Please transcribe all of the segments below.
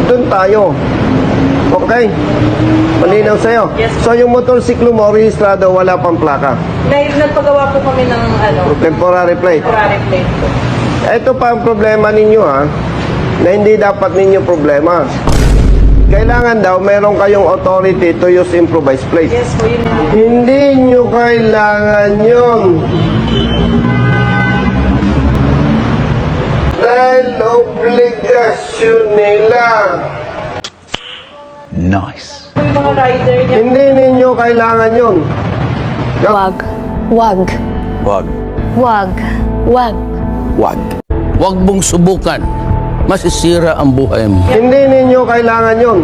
doon tayo. Okay? Malinaw sa'yo. Yes. So yung motorsiklo mo, rehistrado, wala pang plaka. May nagpagawa po kami ng Temporary plate. temporary plate po. Ito pa ang problema ninyo ha, na hindi dapat ninyo problema. Kailangan daw, meron kayong authority to use improvised plate. Yes po, yun nga. Hindi nyo kailangan yun. Dahil obligasyon nila. Nice. Yung mga rider niya, Hindi ninyo kailangan yun. Wag. Wag. Wag. Wag. Wag. Wag. Huwag mong subukan. Masisira ang buhay mo. Hindi ninyo kailangan yun.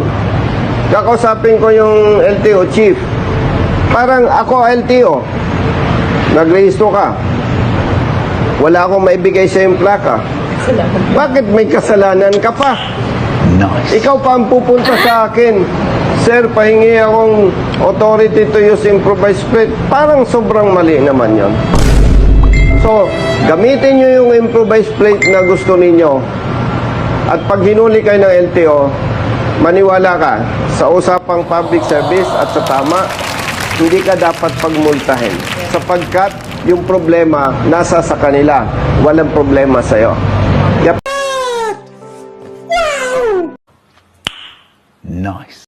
Kakausapin ko yung LTO chief. Parang ako LTO. Nagrehistro ka. Wala akong maibigay sa yung plaka. Bakit may kasalanan ka pa? Nice. Ikaw pa ang pupunta sa akin. Sir, pahingi akong authority to use improvised plate. Parang sobrang mali naman yon. So, gamitin nyo yung improvised plate na gusto ninyo. At pag hinuli kayo ng LTO, maniwala ka sa usapang public service at sa tama, hindi ka dapat pagmultahin. Sapagkat yung problema nasa sa kanila. Walang problema sa'yo. Yep. Nice.